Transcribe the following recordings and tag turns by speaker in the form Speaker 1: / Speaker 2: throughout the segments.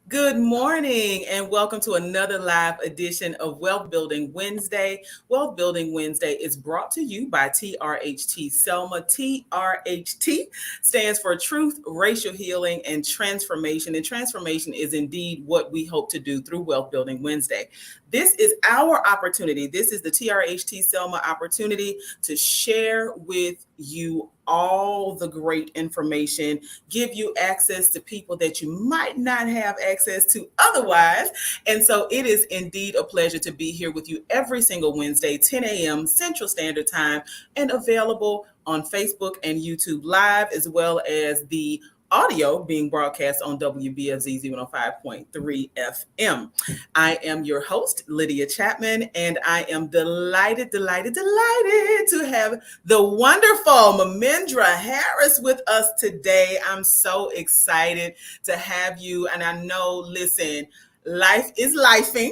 Speaker 1: Good morning and welcome to another live edition of Wealth Building Wednesday. Wealth Building Wednesday is brought to you by TRHT Selma. TRHT stands for Truth, Racial Healing, and Transformation. And transformation is indeed what we hope to do through Wealth Building Wednesday. This is our opportunity. This is the TRHT Selma opportunity to share with you all the great information, give you access to people that you might not have access to otherwise. And so it is indeed a pleasure to be here with you every single Wednesday, 10 a.m. Central Standard Time, and available on Facebook and YouTube Live, as well as the audio being broadcast on WBFZ 105.3 FM. I am your host, Lydia Chapman, and I am delighted to have the wonderful Memendra Harris with us today. I'm so excited to have you, and I know, listen, life is lifing,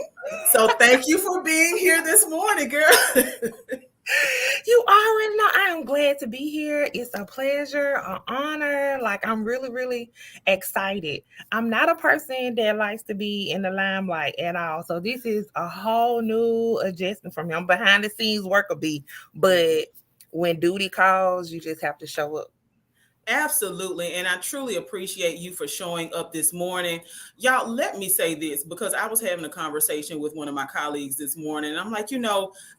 Speaker 1: so thank you for being here this morning, girl.
Speaker 2: You already know I am glad to be here. It's a pleasure, an honor. Like, I'm really, really excited. I'm not a person that likes to be in the limelight at all. So this is a whole new adjustment from me. I'm behind the scenes worker bee, but when duty calls, you just have to show up.
Speaker 1: Absolutely. And I truly appreciate you for showing up this morning. Y'all, let me say this, because I was having a conversation with one of my colleagues this morning. And I'm like,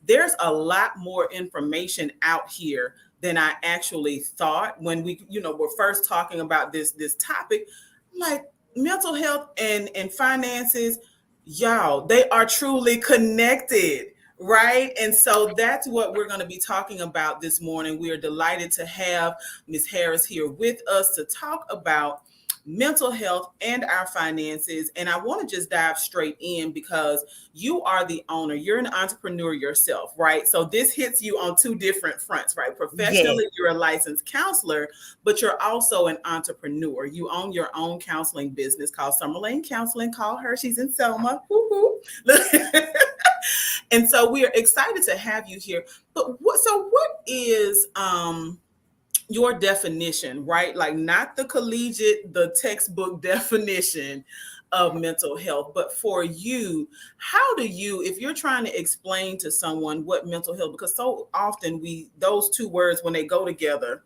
Speaker 1: there's a lot more information out here than I actually thought when we, were first talking about this topic. Like, mental health and finances, y'all, they are truly connected. Right. And so that's what we're going to be talking about this morning. We are delighted to have Ms. Harris here with us to talk about mental health and our finances. And I want to just dive straight in because you are the owner. You're an entrepreneur yourself, right? So this hits you on two different fronts, right? Professionally, yes. You're a licensed counselor, but you're also an entrepreneur. You own your own counseling business called Summerlane Counseling. Call her. She's in Selma. Woo-hoo. And so we are excited to have you here. But what is your definition, right? Like, not the collegiate, the textbook definition of mental health, but for you, how do you, if you're trying to explain to someone what mental health, because so often those two words, when they go together,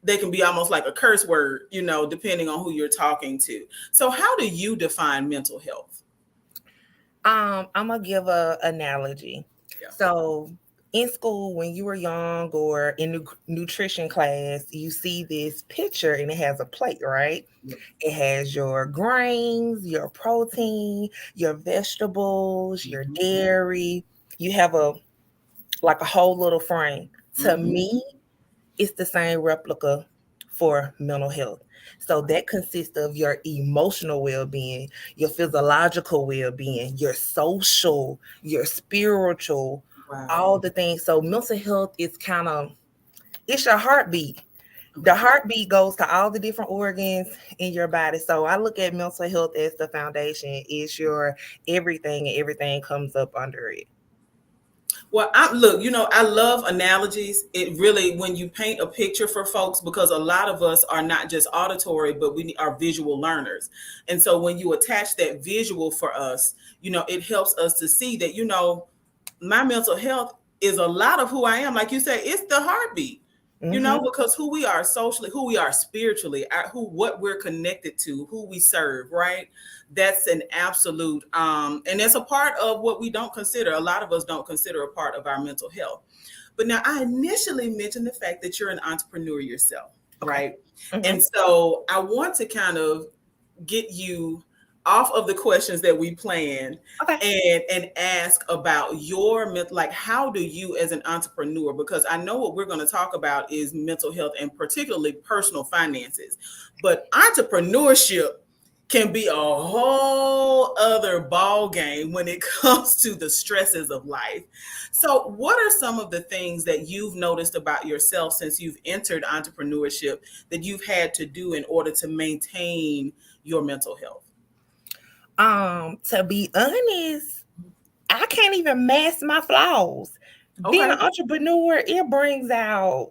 Speaker 1: they can be almost like a curse word, depending on who you're talking to. So how do you define mental health?
Speaker 2: I'm gonna give an analogy. Yeah. So in school, when you were young or in nutrition class, you see this picture and it has a plate, right? Yep. It has your grains, your protein, your vegetables, your dairy. You have a whole little frame. To me, it's the same replica for mental health. So that consists of your emotional well-being, your physiological well-being, your social, your spiritual, wow. All the things. So mental health is it's your heartbeat. The heartbeat goes to all the different organs in your body. So I look at mental health as the foundation. It's your everything, and everything comes up under it.
Speaker 1: Well, I love analogies. It really, when you paint a picture for folks, because a lot of us are not just auditory, but we are visual learners. And so when you attach that visual for us, it helps us to see that, my mental health is a lot of who I am. Like you said, it's the heartbeat. Because who we are socially, who we are spiritually, what we're connected to, who we serve, right? That's an absolute, and that's a part of what we don't consider. A lot of us don't consider a part of our mental health. But now I initially mentioned the fact that you're an entrepreneur yourself, right? And so I want to kind of get you off of the questions that we planned
Speaker 2: Okay.
Speaker 1: and ask about your like how do you as an entrepreneur, because I know what we're going to talk about is mental health and particularly personal finances, but entrepreneurship can be a whole other ball game when it comes to the stresses of life. So what are some of the things that you've noticed about yourself since you've entered entrepreneurship that you've had to do in order to maintain your mental health?
Speaker 2: To be honest, I can't even mask my flaws. Being
Speaker 1: Okay.
Speaker 2: an entrepreneur, it brings out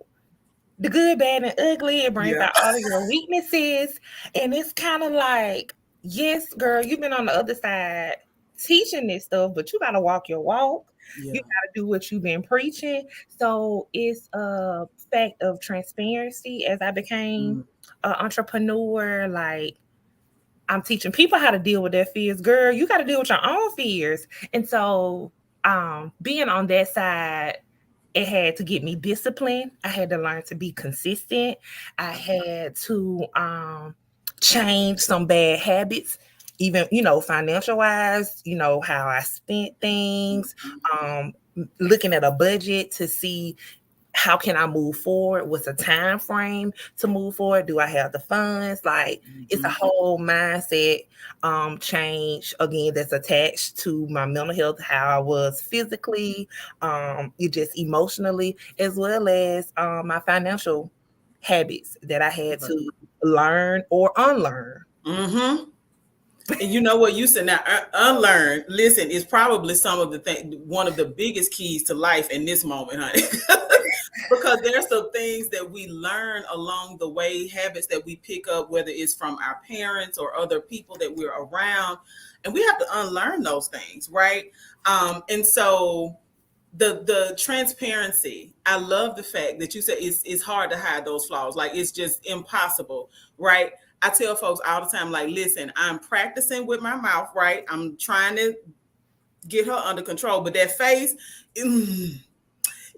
Speaker 2: the good, bad, and ugly. It brings
Speaker 1: Yeah.
Speaker 2: out all of your weaknesses. And it's kind of like, yes, girl, you've been on the other side teaching this stuff, but you got to walk your walk.
Speaker 1: Yeah.
Speaker 2: You got to do what you've been preaching. So it's a fact of transparency as I became
Speaker 1: Mm.
Speaker 2: an entrepreneur. Like, I'm teaching people how to deal with their fears. Girl, you got to deal with your own fears. And so being on that side, it had to get me disciplined. I had to learn to be consistent. I had to change some bad habits, even, financial wise, how I spent things, um, looking at a budget to see how can I move forward? What's a time frame to move forward? Do I have the funds? Like, it's a
Speaker 1: Mhm.
Speaker 2: whole mindset change again that's attached to my mental health, how I was physically, you just emotionally, as well as my financial habits that I had to learn or unlearn.
Speaker 1: Mm-hmm. And you know what you said now, unlearn. Listen, is probably some of the thing, one of the biggest keys to life in this moment, honey. Because there's some things that we learn along the way, habits that we pick up, whether it's from our parents or other people that we're around, and we have to unlearn those things, right? And so the transparency, I love the fact that you said it's hard to hide those flaws, like it's just impossible, right? I tell folks all the time, like, listen, I'm practicing with my mouth, right? I'm trying to get her under control, but that face, mm,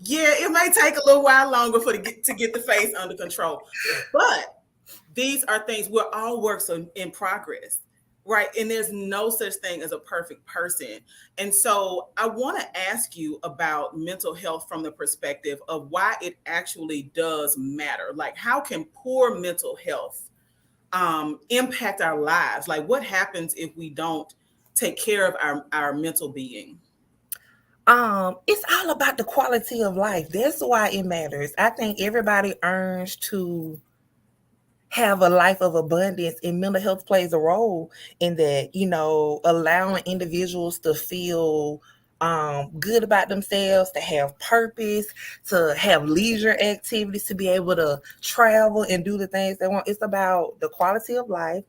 Speaker 1: yeah, it may take a little while longer to get the face under control. But these are things, we're all works in progress, right? And there's no such thing as a perfect person. And so I want to ask you about mental health from the perspective of why it actually does matter. Like, how can poor mental health impact our lives? Like, what happens if we don't take care of our mental being?
Speaker 2: It's all about the quality of life. That's why it matters. I think everybody earns to have a life of abundance, and mental health plays a role in that, allowing individuals to feel good about themselves, to have purpose, to have leisure activities, to be able to travel and do the things they want. It's about the quality of life.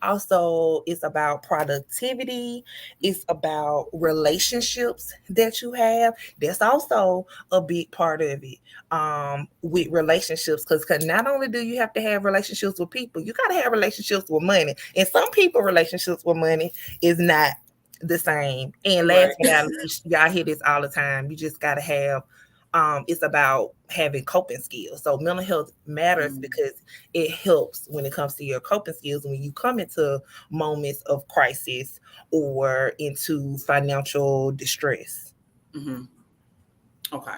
Speaker 2: Also, it's about productivity. It's about relationships that you have. That's also a big part of it. With relationships, because not only do you have to have relationships with people, you got to have relationships with money. And some people relationships with money is not the same. And
Speaker 1: Right.
Speaker 2: last but not least, y'all hear this all the time. You just got to have it's about having coping skills. So mental health matters
Speaker 1: Mm-hmm.
Speaker 2: because it helps when it comes to your coping skills when you come into moments of crisis or into financial distress.
Speaker 1: Mm-hmm. Okay.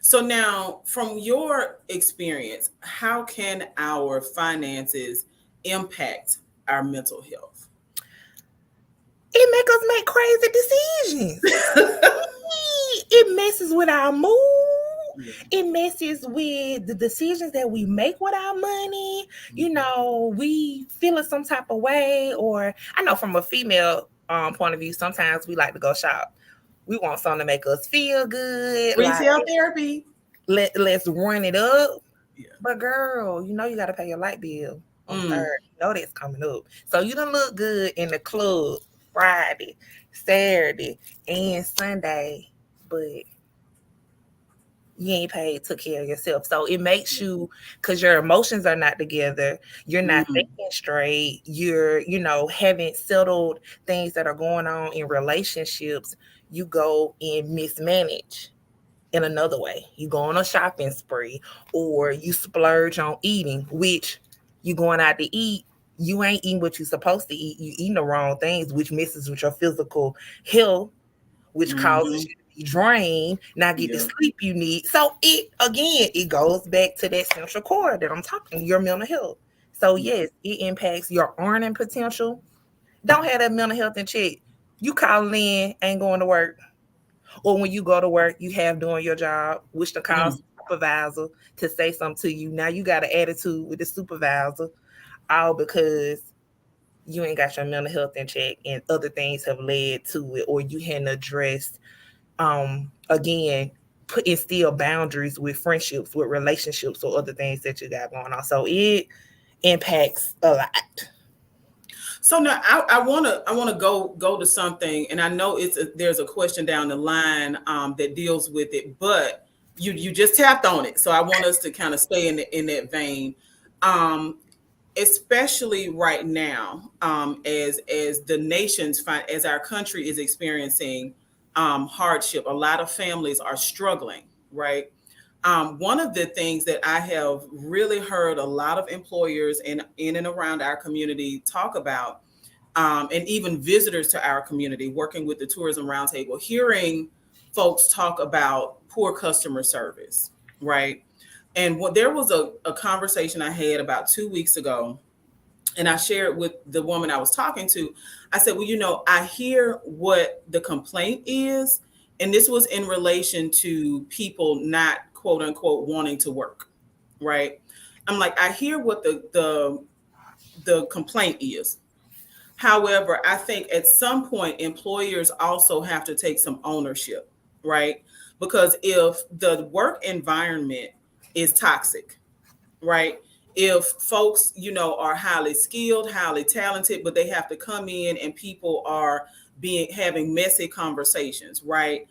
Speaker 1: So now, from your experience, how can our finances impact our mental health?
Speaker 2: It makes us make crazy decisions. It messes with our mood.
Speaker 1: Yeah.
Speaker 2: It messes with the decisions that we make with our money.
Speaker 1: Mhm.
Speaker 2: We feel it some type of way. Or I know from a female point of view, sometimes we like to go shop. We want something to make us feel good. Like,
Speaker 1: Retail therapy.
Speaker 2: let's run it up.
Speaker 1: Yeah.
Speaker 2: But girl, you got to pay your light bill on the
Speaker 1: Mm.
Speaker 2: third. You know that's coming up. So you don't look good in the club Friday, Saturday, and Sunday, but you ain't paid, took care of yourself. So it makes you, because your emotions are not together, you're not
Speaker 1: Mm.
Speaker 2: thinking straight, you're, haven't settled things that are going on in relationships, you go and mismanage in another way. You go on a shopping spree or you splurge on eating, which you going out to eat, you ain't eating what you're supposed to eat. You eating the wrong things, which messes with your physical health, which causes
Speaker 1: Mm-hmm.
Speaker 2: you to be drained, not get the
Speaker 1: Yeah.
Speaker 2: sleep you need. So it again, it goes back to that central core that I'm talking, your mental health. So yes, it impacts your earning potential. Don't have that mental health in check. You calling in, ain't going to work. Or when you go to work, you have doing your job, which the cause
Speaker 1: Mm.
Speaker 2: supervisor to say something to you. Now you got an attitude with the supervisor, all because you ain't got your mental health in check and other things have led to it, or you hadn't addressed again put instill boundaries with friendships, with relationships, or other things that you got going on. So it impacts a lot.
Speaker 1: So now I wanna go to something, and I know there's a question down the line that deals with it, but you just tapped on it, so I want us to kind of stay in that vein, um, especially right now, as the nation's as our country is experiencing hardship. A lot of families are struggling, right? One of the things that I have really heard a lot of employers in and around our community talk about, and even visitors to our community working with the Tourism Roundtable, hearing folks talk about poor customer service, right? And what there was a conversation I had about 2 weeks ago, and I shared with the woman I was talking to. I said, well, I hear what the complaint is, and this was in relation to people not quote unquote wanting to work, right? I'm like, I hear what the complaint is. However, I think at some point employers also have to take some ownership, right? Because if the work environment is toxic, right? If folks, are highly skilled, highly talented, but they have to come in and people are being having messy conversations, right?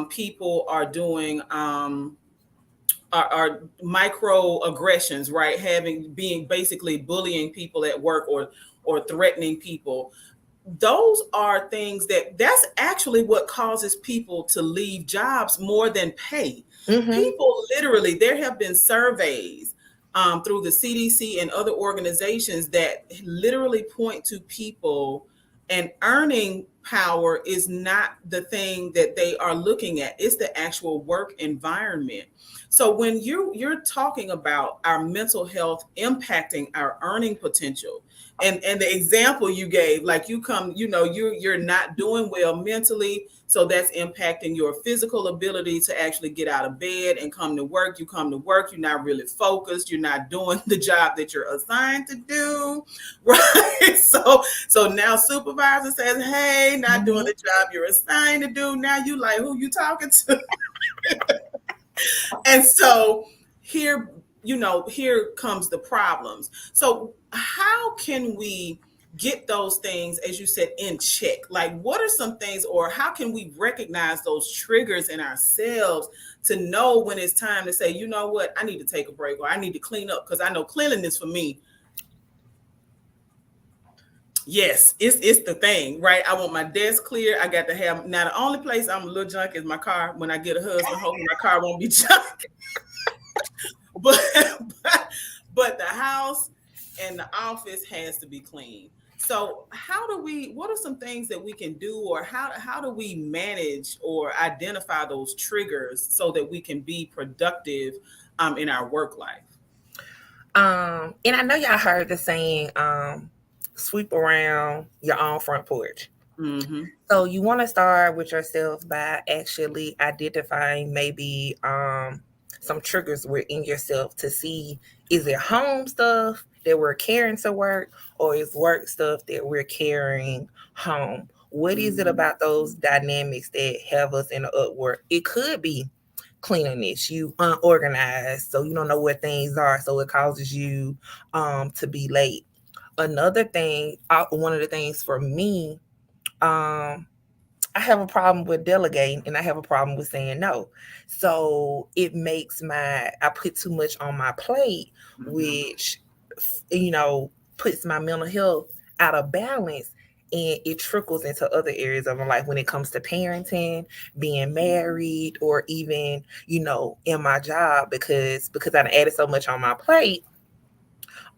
Speaker 1: People are doing are microaggressions, right? Having being basically bullying people at work or threatening people. Those are things that's actually what causes people to leave jobs more than pay.
Speaker 2: Mm-hmm.
Speaker 1: People literally, there have been surveys through the CDC and other organizations that literally point to people, and earning power is not the thing that they are looking at. It's the actual work environment. So when you're talking about our mental health impacting our earning potential, and the example you gave, like you come, you're not doing well mentally, so that's impacting your physical ability to actually get out of bed and come to work. You come to work, you're not really focused, you're not doing the job that you're assigned to do, right? So now supervisor says, hey, not doing
Speaker 2: Mm-hmm.
Speaker 1: the job you're assigned to do. Now you like, who you talking to? And so here, here comes the problems. So how can we get those things, as you said, in check? Like, what are some things, or how can we recognize those triggers in ourselves to know when it's time to say, you know what, I need to take a break, or I need to clean up? Because I know cleanliness for me, yes, it's the thing, right? I want my desk clear. I got to have, now the only place I'm a little junk is my car. When I get a husband, hopefully my car won't be junk. but but but the house and the office has to be clean. So how do we, what are some things that we can do, or how do we manage or identify those triggers so that we can be productive in our work life?
Speaker 2: And I know y'all heard the saying, sweep around your own front porch.
Speaker 1: Mm-hmm.
Speaker 2: So you want to start with yourself by actually identifying maybe some triggers within yourself to see, is it home stuff that we're carrying to work, or is work stuff that we're carrying home? What is it
Speaker 1: Mm-hmm.
Speaker 2: about those dynamics that have us in the upward? It could be cleanliness, you unorganized, so you don't know where things are, so it causes you to be late. Another thing, one of the things for me, um I have a problem with delegating and I have a problem with saying no. So it makes I put too much on my plate,
Speaker 1: Mm-hmm.
Speaker 2: which, puts my mental health out of balance, and it trickles into other areas of my life when it comes to parenting, being married, or even, in my job, because I added so much on my plate.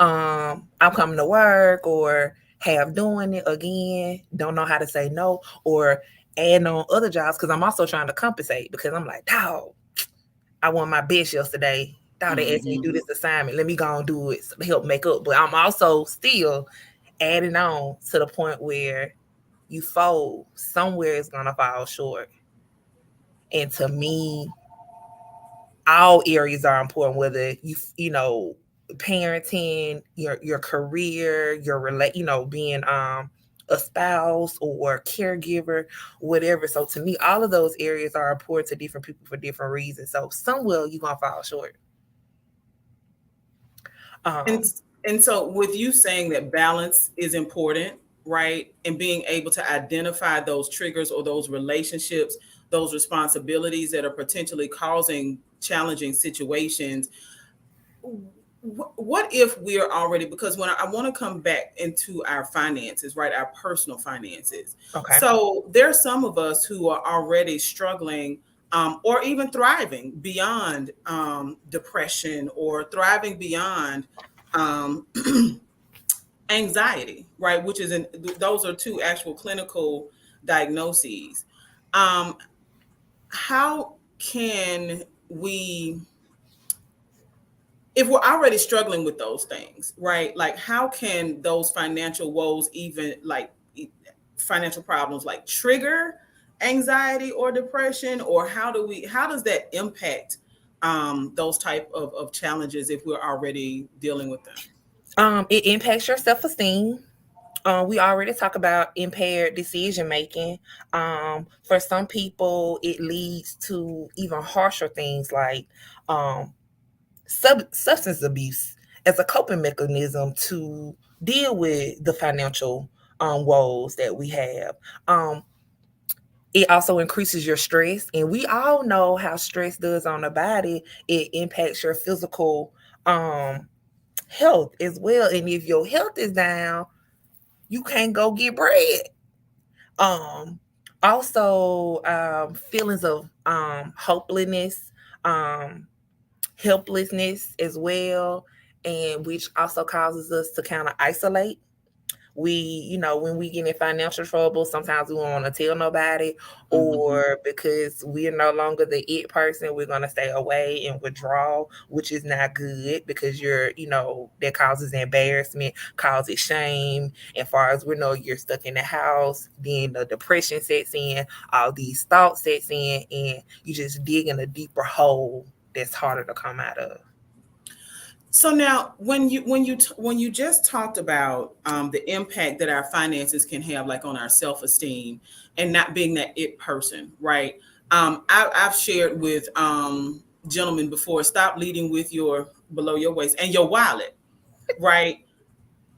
Speaker 2: I'm coming to work, or have doing it again, don't know how to say no, or add on other jobs because I'm also trying to compensate because I'm like, dog, I won my best yesterday. Dog, they asked me to
Speaker 1: Mm-hmm.
Speaker 2: do this assignment. Let me go and do it to help make up. But I'm also still adding on to the point where you fold, somewhere is gonna fall short. And to me, all areas are important, whether you know, parenting, your career, your relate, being a spouse or caregiver, whatever. So to me, all of those areas are important to different people for different reasons. So somewhere you're gonna fall short.
Speaker 1: And
Speaker 2: um
Speaker 1: and so with you saying that balance is important, right? And being able to identify those triggers or those relationships, those responsibilities that are potentially causing challenging situations. What if we are already, because when I want to come back into our finances, right, our personal finances.
Speaker 2: okay.
Speaker 1: So there's some of us who are already struggling, or even thriving beyond depression, or thriving beyond um, anxiety, right? Which is those are two actual clinical diagnoses. Um, how can we, if we're already struggling with those things, right? Like, how can those financial woes, even like financial problems, like trigger anxiety or depression? Or how does that impact those type of challenges if we're already dealing with them?
Speaker 2: It impacts your self-esteem. We already talk about impaired decision making. For some people, it leads to even harsher things like um, substance abuse as a coping mechanism to deal with the financial woes that we have. Um, it also increases your stress, and we all know how stress does on the body. It impacts your physical um, health as well. And if your health is down, you can't go get bread. Um, Also, feelings of hopelessness, um, helplessness as well, and which also causes us to kind of isolate. When we get in financial trouble, sometimes we won't want to tell nobody,
Speaker 1: Mm-hmm.
Speaker 2: or because we're no longer the it person, we're going to stay away and withdraw, which is not good because that causes embarrassment, causes shame. And far as we know, you're stuck in the house, then the depression sets in, all these thoughts sets in, and you just dig in a deeper hole that's harder to come out of.
Speaker 1: So now, when you just talked about the impact that our finances can have, like on our self esteem, and not being that it person, right? I've shared with gentlemen before: stop leading with your below your waist and your wallet, right?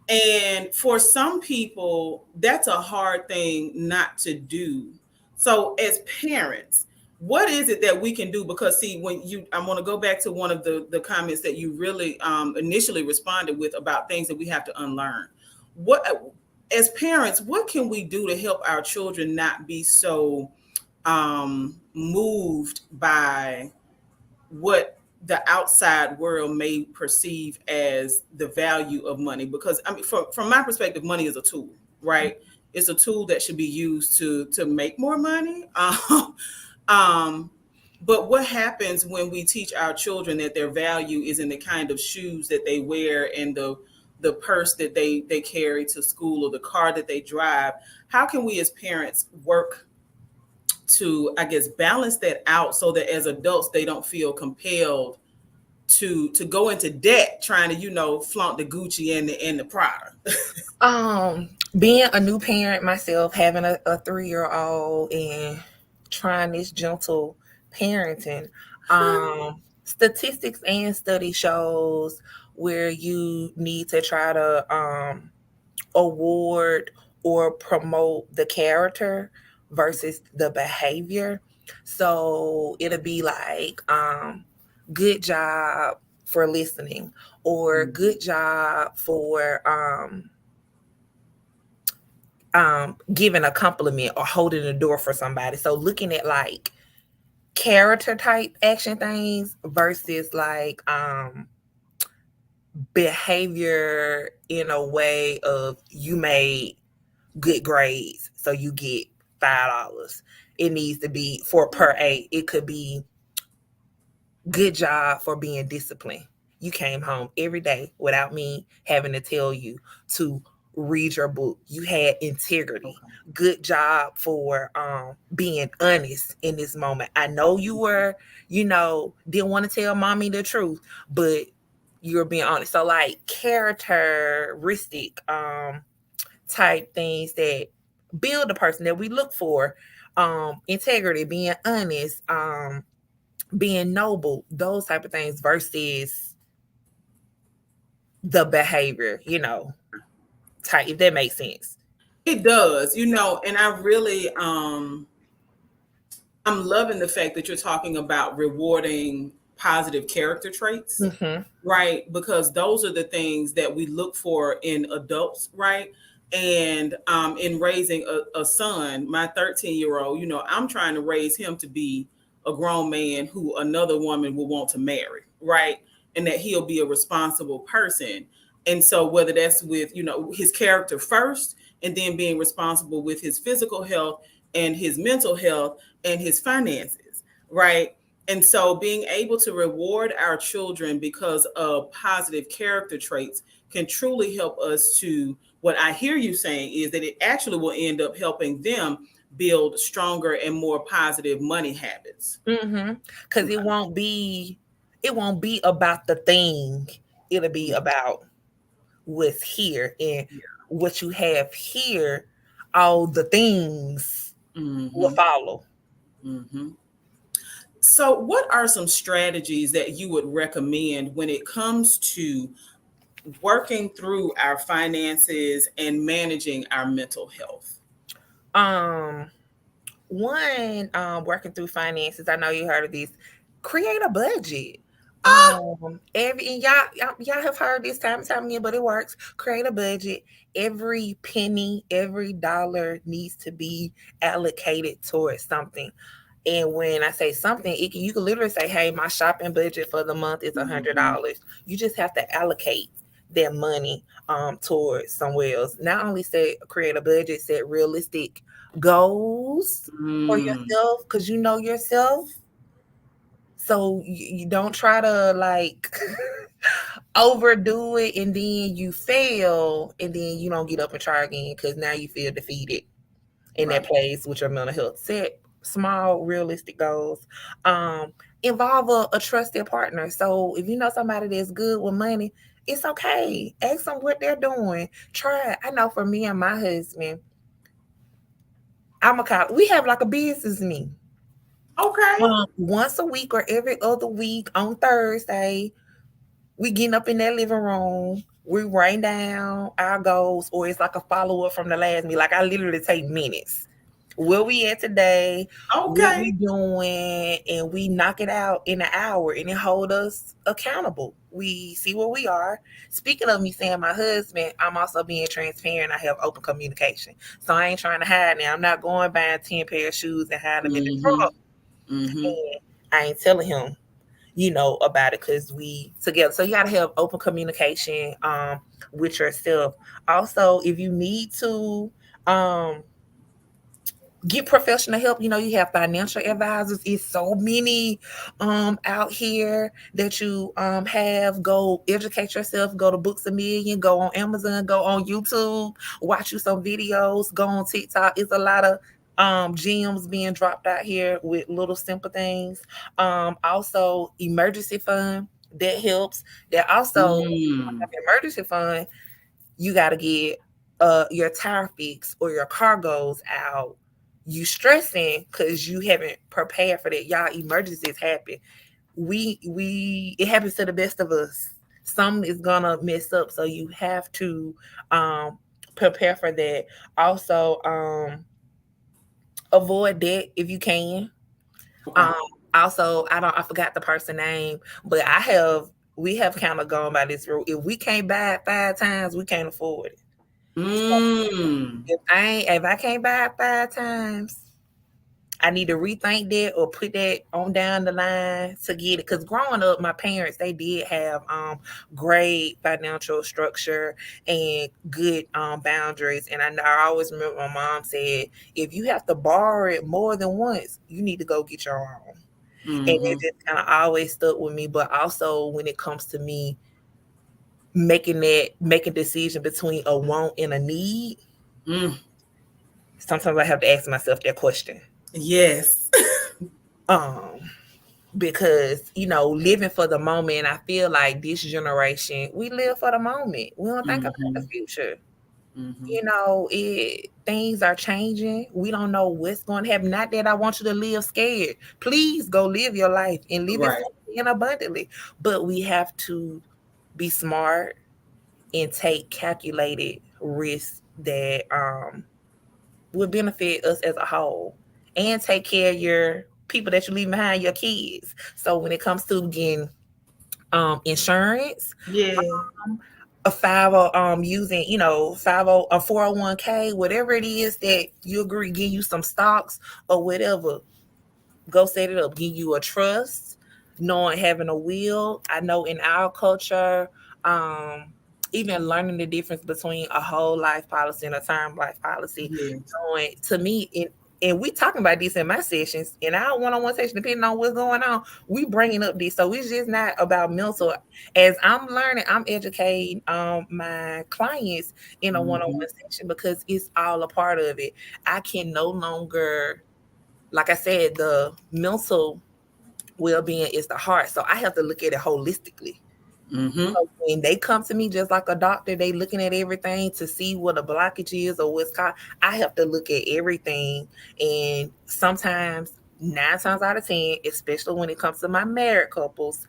Speaker 1: And for some people, that's a hard thing not to do. So, as parents, what is it that we can do? Because, see, I want to go back to one of the comments that you really initially responded with about things that we have to unlearn. What, as parents, what can we do to help our children not be so moved by what the outside world may perceive as the value of money? Because I mean, from my perspective, money is a tool, right? It's a tool that should be used to make more money. Um, but what happens when we teach our children that their value is in the kind of shoes that they wear, and the purse that they carry to school, or the car that they drive? How can we as parents work to, I guess, balance that out so that as adults they don't feel compelled to go into debt trying to flaunt the Gucci and the Prada?
Speaker 2: Being a new parent myself, having a 3-year old and trying this gentle parenting, statistics and study shows where you need to try to award or promote the character versus the behavior. So it'll be like, good job for listening, or good job for giving a compliment or holding the door for somebody. So looking at like character type action things versus like behavior in a way of you made good grades, so you get $5. It needs to be for per aid. It could be good job for being disciplined. You came home every day without me having to tell you to read your book. You had integrity.
Speaker 1: Okay.
Speaker 2: Good job for being honest in this moment. I know you were, didn't want to tell mommy the truth, but you're being honest. So like characteristic type things that build a person that we look for, integrity, being honest, being noble, those type of things versus the behavior, type, if that makes sense.
Speaker 1: It does, and I really I'm loving the fact that you're talking about rewarding positive character traits,
Speaker 2: Mm-hmm.
Speaker 1: right? Because those are the things that we look for in adults, right? And in raising a son, my 13-year-old, I'm trying to raise him to be a grown man who another woman will want to marry, right? And that he'll be a responsible person. And so, whether that's with, his character first, and then being responsible with his physical health and his mental health and his finances, right? And so being able to reward our children because of positive character traits can truly help us to, what I hear you saying is that it actually will end up helping them build stronger and more positive money habits.
Speaker 2: Mm-hmm. Because
Speaker 1: Okay.
Speaker 2: it won't be about the thing. It'll be about what's here, and
Speaker 1: Yeah.
Speaker 2: what you have here, all the things will
Speaker 1: Mm-hmm.
Speaker 2: follow.
Speaker 1: Mm-hmm. So, what are some strategies that you would recommend when it comes to working through our finances and managing our mental health?
Speaker 2: Um, One, working through finances. I know you heard of this. Create a budget.
Speaker 1: Ah,
Speaker 2: Every and y'all have heard this time and time again, but it works. Create a budget. Every penny, every dollar needs to be allocated towards something. And when I say something, you can literally say, "Hey, my shopping budget for the month is
Speaker 1: mhm,
Speaker 2: $100." You just have to allocate that money towards somewhere else. Not only say create a budget, set realistic goals for
Speaker 1: mm,
Speaker 2: yourself because you know yourself. So you don't try to like overdo it and then you fail and then you don't get up and try again because now you feel defeated in that
Speaker 1: right.
Speaker 2: place with your mental health. Set small, realistic goals. Um, Involve a trusted partner. So if you know somebody that's good with money, it's okay. Ask them what they're doing. Try it. I know for me and my husband, we have like a business meeting.
Speaker 1: Okay.
Speaker 2: Once a week or every other week on Thursday, we getting up in that living room. We write down our goals, or it's like a follow up from the last meeting. Like I literally take minutes. Where we at today? What
Speaker 1: Okay.
Speaker 2: we doing? And we knock it out in an hour, and it hold us accountable. We see where we are. Speaking of me saying my husband, I'm also being transparent. I have open communication, so I ain't trying to hide now. I'm not going buying 10 pair of shoes and hiding them in the
Speaker 1: Mm-hmm.
Speaker 2: trunk.
Speaker 1: Mm-hmm.
Speaker 2: And I ain't telling him about it because we together. So you got to have open communication with yourself. Also, if you need to um get professional help, you have financial advisors. It's so many out here that you have. Go educate yourself, go to Books a Million, go on Amazon, go on YouTube, watch you some videos, go on TikTok. It's a lot of gems being dropped out here with little simple things. Also emergency fund that helps. That also
Speaker 1: Mm.
Speaker 2: emergency fund, you got to get your tire fixed or your car goes out. You stressing because you haven't prepared for that. Y'all, emergencies happen. It happens to the best of us. Some is gonna mess up, so you have to um prepare for that. Also, avoid debt if you can.
Speaker 1: Okay.
Speaker 2: Um, Also, I forgot the person name, but we have kind of gone by this rule. If we can't buy it 5 times, we can't afford it. So
Speaker 1: Mm.
Speaker 2: if I can't buy it 5 times, I need to rethink that or put that on down the line to get it. Because growing up, my parents, they did have great financial structure and good boundaries. And I always remember my mom said, if you have to borrow it more than once, you need to go get your own. And it
Speaker 1: Mm-hmm.
Speaker 2: just kind of always stuck with me. But also when it comes to me making decision between a want and a need,
Speaker 1: Mm.
Speaker 2: sometimes I have to ask myself that question.
Speaker 1: Yes.
Speaker 2: Um, because living for the moment, I feel like this generation, we live for the moment. We don't think about the
Speaker 1: Mm-hmm.
Speaker 2: future.
Speaker 1: Mm-hmm.
Speaker 2: Things are changing. We don't know what's going to happen. Not that I want you to live scared. Please go live your life and live it
Speaker 1: Right.
Speaker 2: fully and abundantly. But we have to be smart and take calculated risks that will benefit us as a whole, and take care of your people that you leave behind, your kids. So when it comes to getting insurance,
Speaker 1: Yeah.
Speaker 2: a 50 using 50 a 401k, whatever it is that you agree, give you some stocks or whatever, go set it up. Give you a trust, knowing having a will. I know in our culture, um, even learning the difference between a whole life policy and a term life policy,
Speaker 1: Yes.
Speaker 2: knowing to me, and we talking about this in my sessions, in our one-on-one session, depending on what's going on, we bringing up this. So it's just not about mental. As I'm learning, I'm educating my clients in a
Speaker 1: Mm-hmm.
Speaker 2: one-on-one session because it's all a part of it. I can no longer, like I said, the mental well being is the heart. So I have to look at it holistically.
Speaker 1: Mm-hmm.
Speaker 2: So when they come to me just like a doctor, they looking at everything to see what a blockage is or what's called. I have to look at everything. And sometimes 9 times out of 10, especially when it comes to my married couples,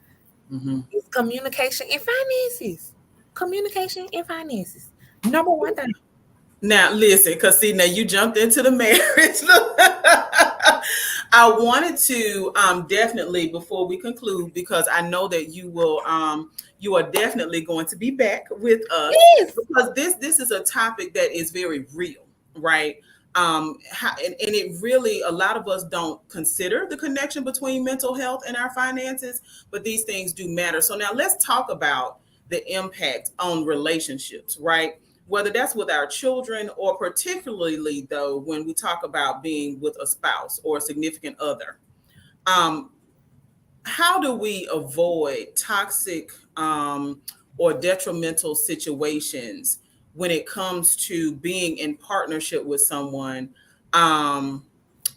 Speaker 1: Mm-hmm.
Speaker 2: it's communication and finances. Communication and finances. Number one thing.
Speaker 1: Now listen, because see, now you jumped into the marriage. I wanted to definitely before we conclude, because I know that you are definitely going to be back with us,
Speaker 2: Yes.
Speaker 1: because this is a topic that is very real, right? And it really, a lot of us don't consider the connection between mental health and our finances, but these things do matter. So now let's talk about the impact on relationships, right? Whether that's with our children, or particularly though when we talk about being with a spouse or a significant other. um, how do we avoid toxic or detrimental situations when it comes to being in partnership with someone, um,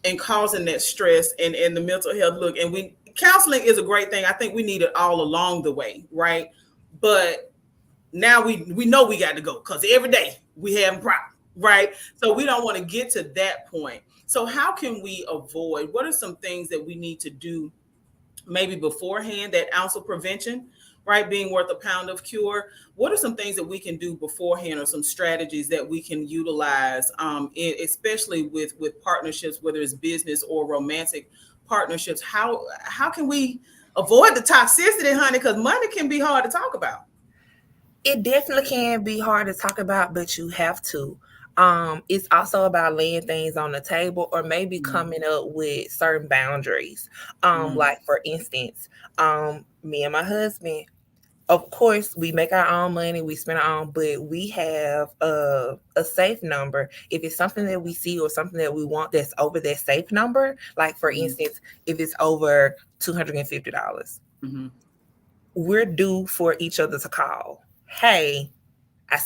Speaker 1: and causing that stress and the mental health look? And we, counseling is a great thing. I think we need it all along the way, right? But now we know we got to go, because every day we having problems, right? So we don't want to get to that point. So how can we avoid? What are some things that we need to do maybe beforehand? That ounce of prevention, right, being worth a pound of cure. What are some things that we can do beforehand, or some strategies that we can utilize, especially with partnerships, whether it's business or romantic partnerships? How can we avoid the toxicity, honey? Because money can be hard to talk about.
Speaker 2: It definitely can be hard to talk about, but you have to. It's also about laying things on the table or maybe
Speaker 1: Mm,
Speaker 2: coming up with certain boundaries.
Speaker 1: mm,
Speaker 2: Like for instance, me and my husband, of course, we make our own money, we spend our own, but we have a safe number. If it's something that we see or something that we want that's over that safe number, like for
Speaker 1: mm,
Speaker 2: instance, if it's over $250,
Speaker 1: mhm.
Speaker 2: we're due for each other to call. Hey, I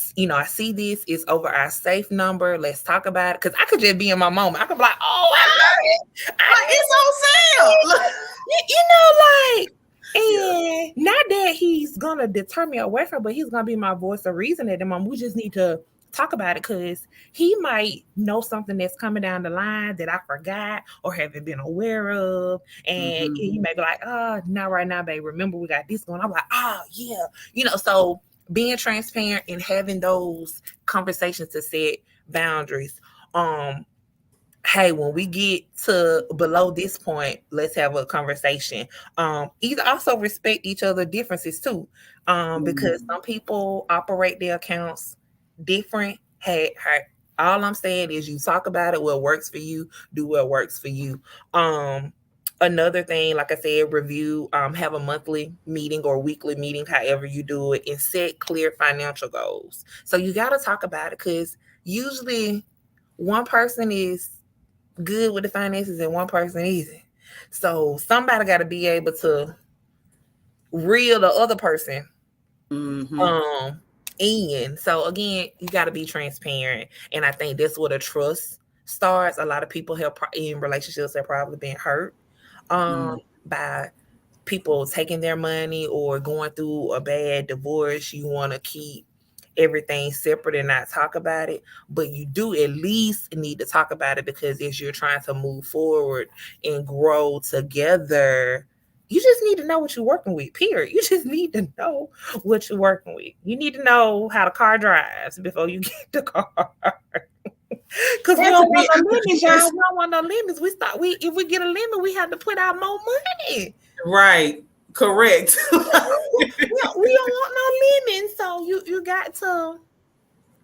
Speaker 2: see this is over our safe number. Let's talk about it. Cause I could just be in my moment. I could be like, oh, I love it. I
Speaker 1: Like, it's on
Speaker 2: need
Speaker 1: sale.
Speaker 2: it. Like,
Speaker 1: Yeah.
Speaker 2: and not that he's gonna deter me away from, but he's gonna be my voice of reason at the moment. We just need to talk about it because he might know something that's coming down the line that I forgot or haven't been aware of. And
Speaker 1: Hmm.
Speaker 2: he may be like, oh, not right now, babe. Remember, we got this going. I'm like, oh, yeah. So being transparent and having those conversations to set boundaries. Um, hey, when we get to below this point, let's have a conversation. Either also respect each other differences too. Because
Speaker 1: Hmm.
Speaker 2: some people operate their accounts different. Hey, All I'm saying is you talk about it, what works for you, do what works for you. Um, Another thing, like I said, review, have a monthly meeting or weekly meeting, however you do it, and set clear financial goals. So you got to talk about it because usually one person is good with the finances and one person isn't. So somebody got to be able to reel the other person
Speaker 1: Mm-hmm.
Speaker 2: um in. So again, you got to be transparent, and I think that's where the trust starts. A lot of people have in relationships have probably been hurt um
Speaker 1: Mm.
Speaker 2: by people taking their money or going through a bad divorce. You want to keep everything separate and not talk about it, but you do at least need to talk about it because as you're trying to move forward and grow together, you just need to know what you're working with, period. You just need to know what you're working with. You need to know how the car drives before you get the car. Because we
Speaker 1: And
Speaker 2: don't
Speaker 1: to
Speaker 2: want
Speaker 1: be
Speaker 2: no limits, y'all.
Speaker 1: honest,
Speaker 2: We don't want no limits. We if we get a limit, we have to put out more money.
Speaker 1: right, correct.
Speaker 2: We don't want no limits. So you got to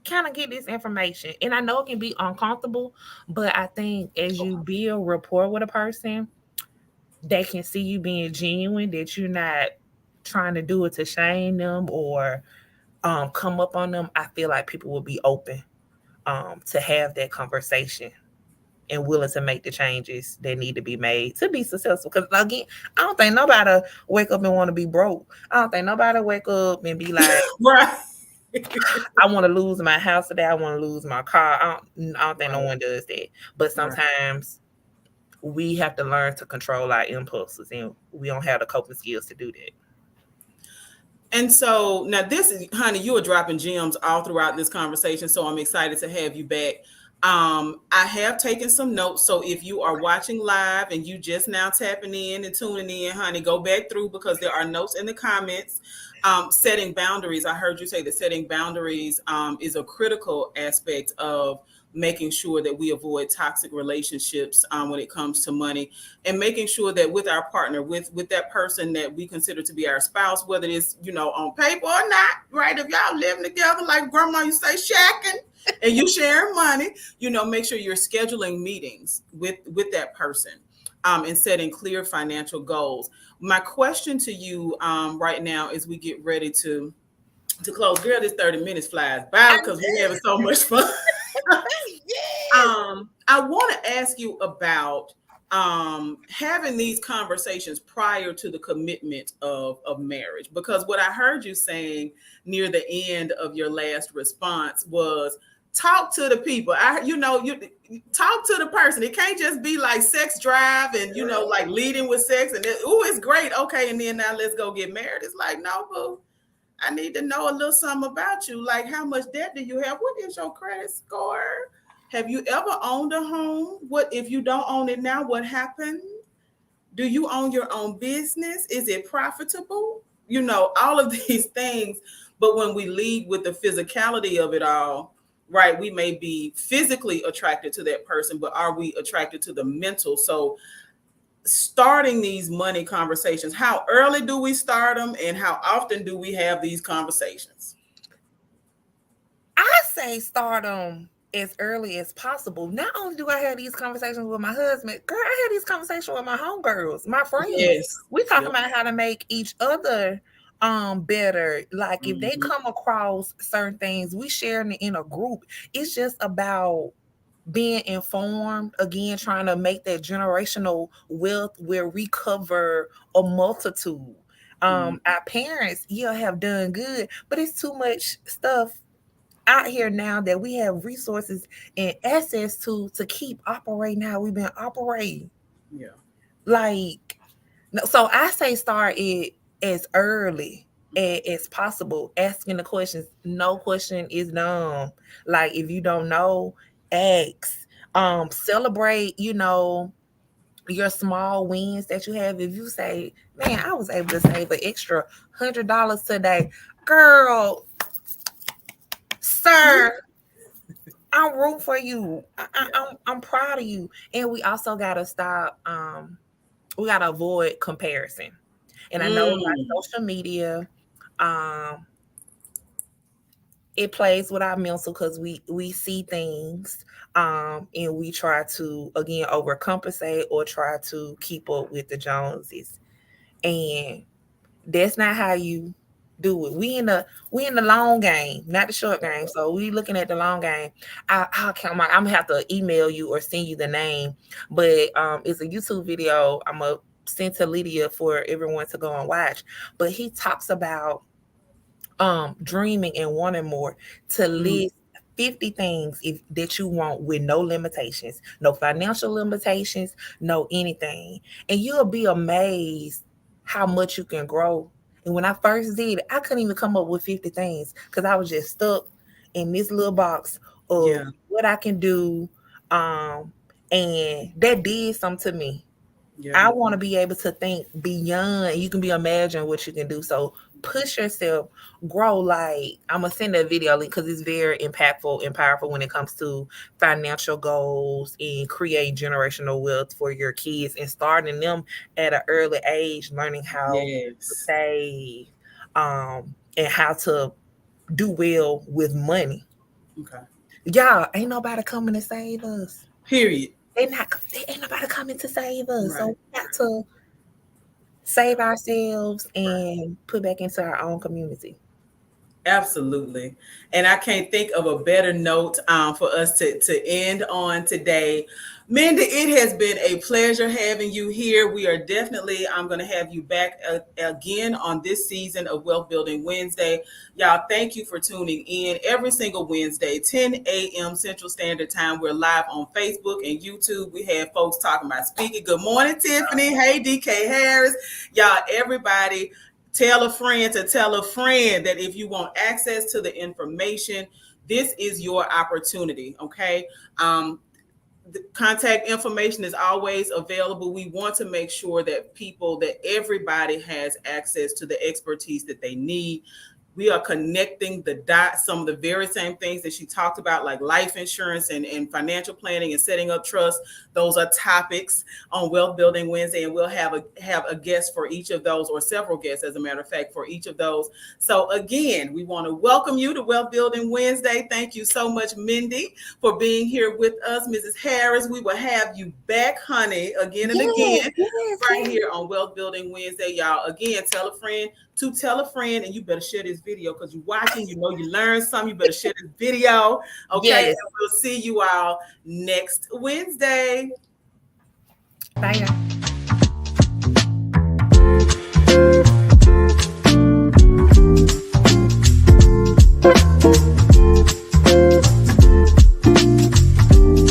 Speaker 2: kind of get this information. And I know it can be uncomfortable, but I think as you build rapport with a person, they can see you being genuine, that you're not trying to do it to shame them or come up on them. I feel like people will be open to have that conversation and willing to make the changes that need to be made to be successful. Because again, I don't think nobody wake up and want to be broke. I don't think nobody wake up and be like,
Speaker 1: Right.
Speaker 2: I want to lose my house today. I want to lose my car. I don't think no
Speaker 1: Right.
Speaker 2: one does that. But
Speaker 1: Right.
Speaker 2: sometimes we have to learn to control our impulses, and we don't have the coping skills to do that.
Speaker 1: And so now this is, honey, you are dropping gems all throughout this conversation. So I'm excited to have you back. I have taken some notes. So if you are watching live and you just now tapping in and tuning in, honey, go back through because there are notes in the comments. Setting boundaries. I heard you say that setting boundaries is a critical aspect of making sure that we avoid toxic relationships when it comes to money, and making sure that with our partner, with that person that we consider to be our spouse, whether it's on paper or not, right? If y'all living together, like grandma used to say, shacking, and you sharing money, make sure you're scheduling meetings with that person, and setting clear financial goals. My question to you right now, as we get ready to close, girl, this 30 minutes flies by because we're having so much fun.
Speaker 2: Yes.
Speaker 1: I want to ask you about having these conversations prior to the commitment of marriage, because what I heard you saying near the end of your last response was talk to the people. You talk to the person. It can't just be like sex drive and like leading with sex and it's great, okay, and then now let's go get married. It's like, no, boo, I need to know a little something about you. Like, how much debt do you have? What is your credit score? Have you ever owned a home? What if you don't own it now? What happened? Do you own your own business? Is it profitable? All of these things. But when we lead with the physicality of it all, right, we may be physically attracted to that person, but are we attracted to the mental? So starting these money conversations, how early do we start them and how often do we have these conversations?
Speaker 2: I say start them as early as possible. Not only do I have these conversations with my husband, girl, I have these conversations with my homegirls, my friends.
Speaker 1: Yes.
Speaker 2: We talking
Speaker 1: Yep.
Speaker 2: about how to make each other better. Like if they
Speaker 1: Mm-hmm.
Speaker 2: come across certain things, we sharing it in a group. It's just about being informed, again, trying to make that generational wealth where we cover a multitude.
Speaker 1: Mm-hmm.
Speaker 2: Our parents, yeah, have done good, but it's too much stuff out here now that we have resources and access to keep operating how we've been operating.
Speaker 1: Yeah.
Speaker 2: Like, so I say start it as early as possible, asking the questions. No question is dumb. Like if you don't know, ask. Celebrate, your small wins that you have. If you say, man, I was able to save an extra $100 today, girl, sir, I'm rooting for you.
Speaker 1: Yeah.
Speaker 2: I'm proud of you. And we also gotta stop. We gotta avoid comparison. And I know like
Speaker 1: Mm.
Speaker 2: social media, um, it plays with our mental because we see things, and we try to again overcompensate or try to keep up with the Joneses, and that's not how you do it. We in the long game, not the short game. So we looking at the long game. I'll count my. I'm gonna have to email you or send you the name, but it's a YouTube video. I'm gonna send to Lydia for everyone to go and watch. But he talks about dreaming and wanting more, to
Speaker 1: Mm,
Speaker 2: list 50 things that you want with no limitations, no financial limitations, no anything. And you'll be amazed how much you can grow. And when I first did it, I couldn't even come up with 50 things because I was just stuck in this little box of
Speaker 1: yeah,
Speaker 2: what I can do. Um, and that did something to me.
Speaker 1: yeah,
Speaker 2: I want to be able to think beyond. You can be imagine what you can do. So push yourself, grow. Like I'm gonna send that video link because it's very impactful and powerful when it comes to financial goals and create generational wealth for your kids and starting them at an early age, learning how to
Speaker 1: yes.
Speaker 2: save, and how to do well with money.
Speaker 1: Okay.
Speaker 2: Y'all, ain't nobody coming to save us.
Speaker 1: Period.
Speaker 2: They ain't nobody coming to save us. So
Speaker 1: Right.
Speaker 2: we got to save ourselves and put back into our own community.
Speaker 1: Absolutely. And I can't think of a better note for us to end on today. Minda, it has been a pleasure having you here. We are definitely, I'm going to have you back again on this season of Wealth Building Wednesday. Y'all, thank you for tuning in every single Wednesday, 10 a.m. Central Standard Time. We're live on Facebook and YouTube. We have folks talking about speaking. Good morning, Tiffany. Hey, DK Harris. Y'all, everybody, tell a friend to tell a friend that if you want access to the information, this is your opportunity. Okay. The contact information is always available. We want to make sure that everybody has access to the expertise that they need. We are connecting the dots, some of the very same things that she talked about, like life insurance and financial planning and setting up trust. Those are topics on Wealth Building Wednesday, and we'll have a guest for each of those, or several guests, as a matter of fact, for each of those. So again, we want to welcome you to Wealth Building Wednesday. Thank you so much, Mindy, for being here with us. Mrs. Harris, we will have you back, honey, again and
Speaker 2: Yes,
Speaker 1: again,
Speaker 2: yes,
Speaker 1: right
Speaker 2: yes.
Speaker 1: here on Wealth Building Wednesday. Y'all, again, tell a friend to tell a friend, and you better share this video because you're watching, you learned something. You better share this video. Okay. And
Speaker 2: Yes.
Speaker 1: we'll see you all next Wednesday.
Speaker 2: Bye, y'all.